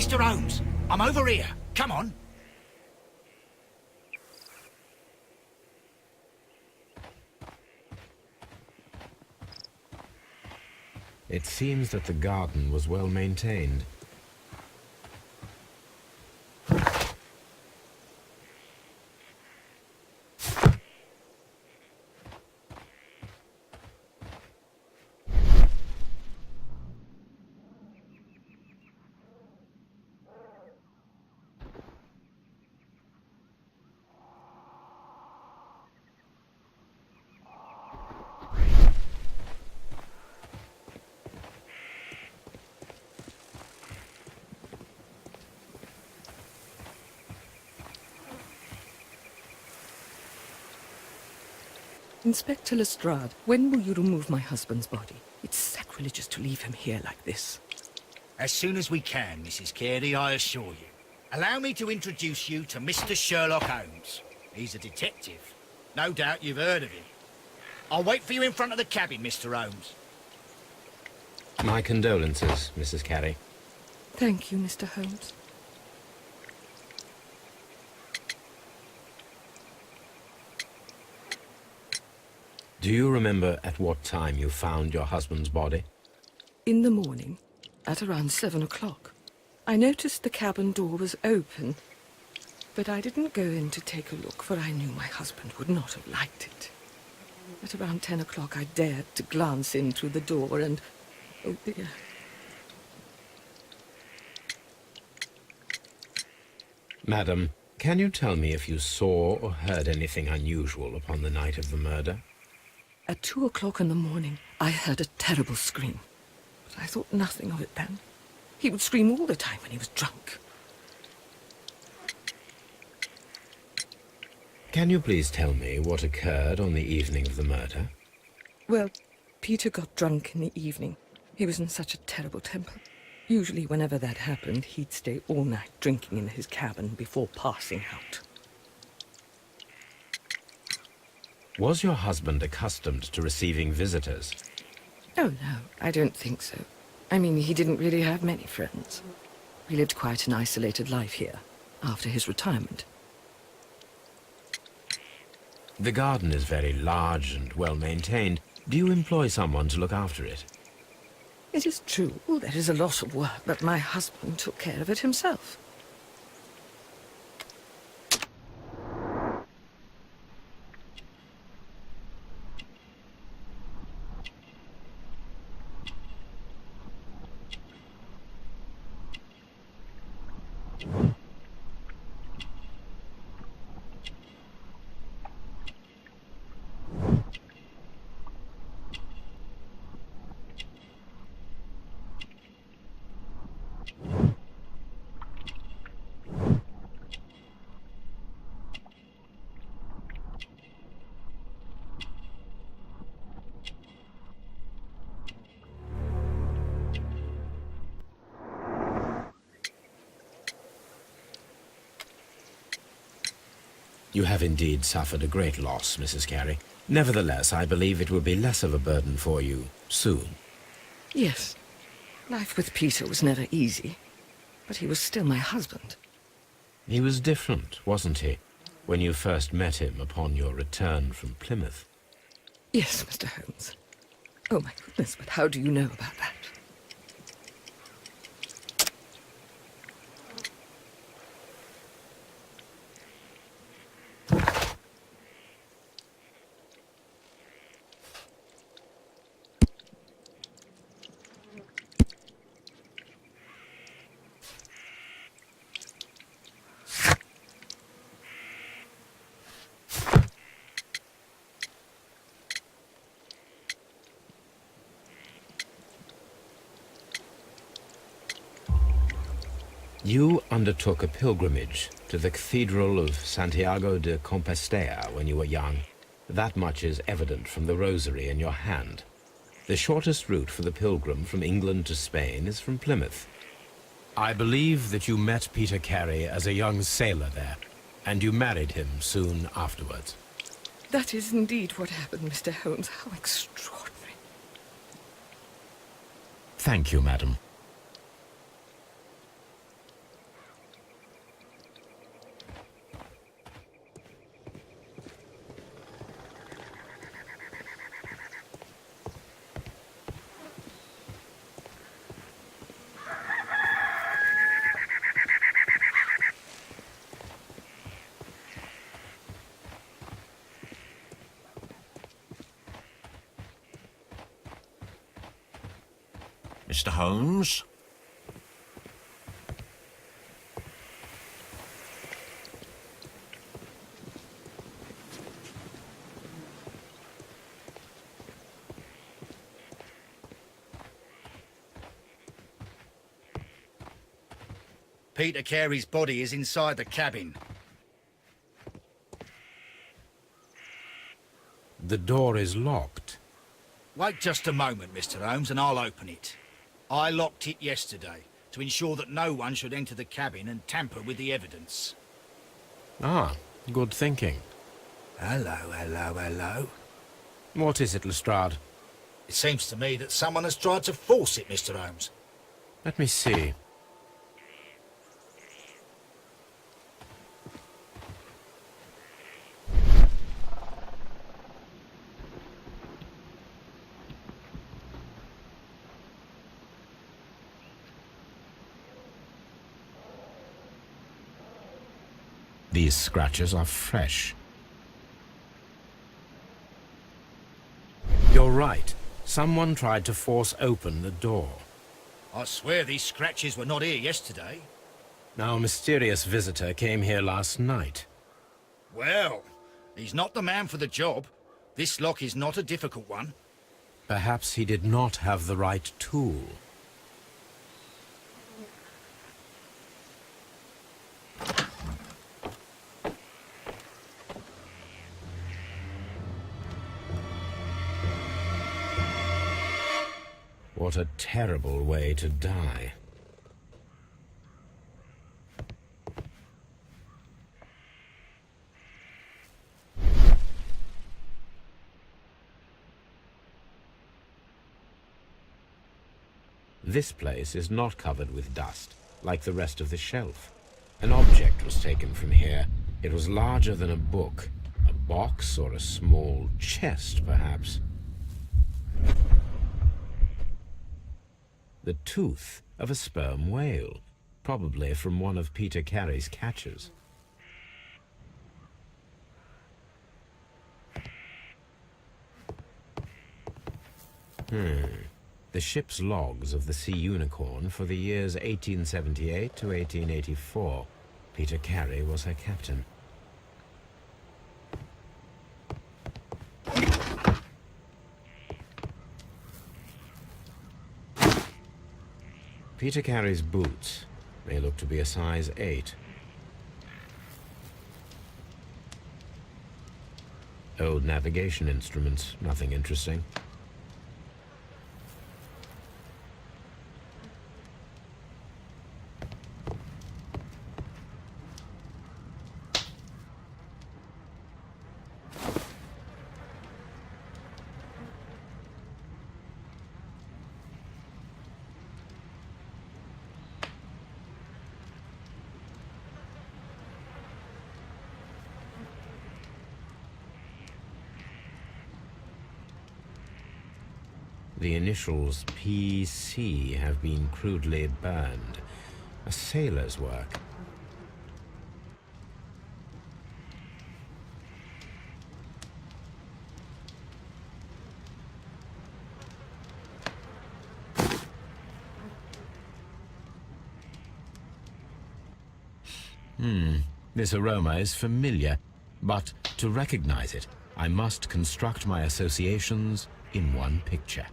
Mr. Holmes, I'm over here. Come on. It seems that the garden was well maintained. Inspector Lestrade, when will you remove my husband's body? It's sacrilegious to leave him here like this. As soon as we can, Mrs. Carey, I assure you. Allow me to introduce you to Mr. Sherlock Holmes. He's a detective. No doubt you've heard of him. I'll wait for you in front of the cabin, Mr. Holmes. My condolences, Mrs. Carey. Thank you, Mr. Holmes. Do you remember at what time you found your husband's body? In the morning, at around 7 o'clock. I noticed the cabin door was open, but I didn't go in to take a look, for I knew my husband would not have liked it. At around 10 o'clock, I dared to glance in through the door and... oh dear. Madam, can you tell me if you saw or heard anything unusual upon the night of the murder? At 2 o'clock in the morning, I heard a terrible scream, but I thought nothing of it then. He would scream all the time when he was drunk. Can you please tell me what occurred on the evening of the murder? Well, Peter got drunk in the evening. He was in such a terrible temper. Usually, whenever that happened, he'd stay all night drinking in his cabin before passing out. Was your husband accustomed to receiving visitors? Oh, no, I don't think so. I mean, he didn't really have many friends. He lived quite an isolated life here, after his retirement. The garden is very large and well maintained. Do you employ someone to look after it? It is true, there is a lot of work, but my husband took care of it himself. You have indeed suffered a great loss, Mrs. Carey. Nevertheless, I believe it will be less of a burden for you soon. Yes. Life with Peter was never easy, but he was still my husband. He was different, wasn't he, when you first met him upon your return from Plymouth? Yes, Mr. Holmes. Oh, my goodness, but how do you know about that? You undertook a pilgrimage to the Cathedral of Santiago de Compostela when you were young. That much is evident from the rosary in your hand. The shortest route for the pilgrim from England to Spain is from Plymouth. I believe that you met Peter Carey as a young sailor there, and you married him soon afterwards. That is indeed what happened, Mr. Holmes. How extraordinary. Thank you, madam. Mr. Holmes? Peter Carey's body is inside the cabin. The door is locked. Wait just a moment, Mr. Holmes, and I'll open it. I locked it yesterday to ensure that no one should enter the cabin and tamper with the evidence. Ah, good thinking. Hello, hello, hello. What is it, Lestrade? It seems to me that someone has tried to force it, Mr. Holmes. Let me see. These scratches are fresh. You're right. Someone tried to force open the door. I swear these scratches were not here yesterday. Our mysterious visitor came here last night. Well, he's not the man for the job. This lock is not a difficult one. Perhaps he did not have the right tool. What a terrible way to die. This place is not covered with dust, like the rest of the shelf. An object was taken from here. It was larger than a book. A box or a small chest, perhaps. The tooth of a sperm whale, probably from one of Peter Carey's catches. The ship's logs of the Sea Unicorn for the years 1878 to 1884. Peter Carey was her captain. Peter Carey's boots. They look to be a size 8. Old navigation instruments, nothing interesting. The initials PC have been crudely burned. A sailor's work. This aroma is familiar, but to recognize it, I must construct my associations in one picture.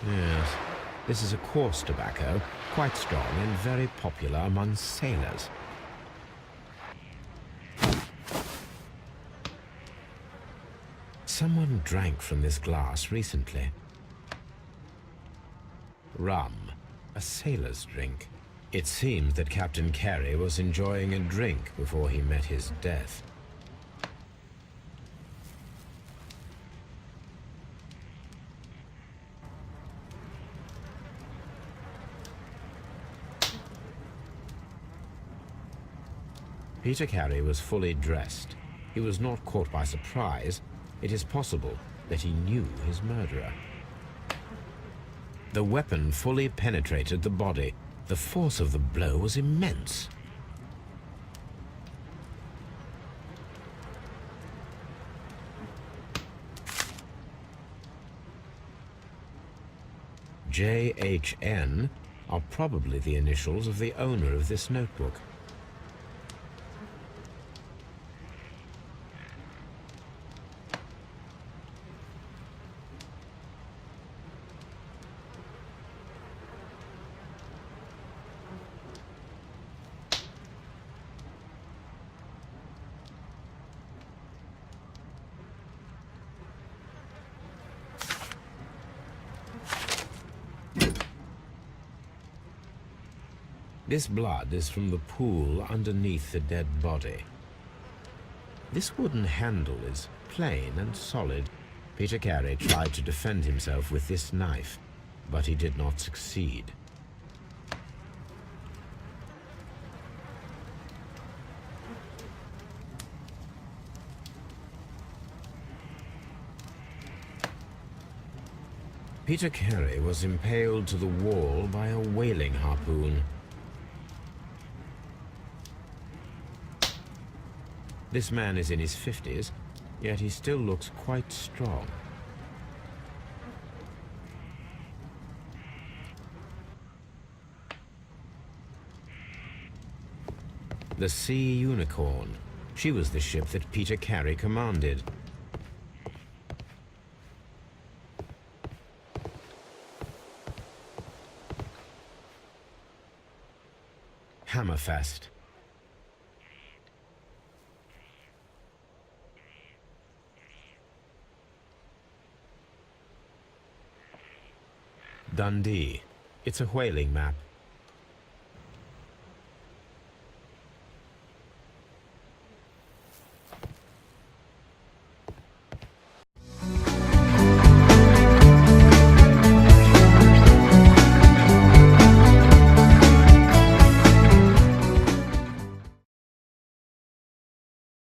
Yes, this is a coarse tobacco, quite strong and very popular among sailors. Someone drank from this glass recently. Rum, a sailor's drink. It seems that Captain Carey was enjoying a drink before he met his death. Peter Carey was fully dressed. He was not caught by surprise. It is possible that he knew his murderer. The weapon fully penetrated the body. The force of the blow was immense. JHN are probably the initials of the owner of this notebook. This blood is from the pool underneath the dead body. This wooden handle is plain and solid. Peter Carey tried to defend himself with this knife, but he did not succeed. Peter Carey was impaled to the wall by a whaling harpoon. This man is in his 50s, yet he still looks quite strong. The Sea Unicorn. She was the ship that Peter Carey commanded. Hammerfest. Dundee. It's a whaling map.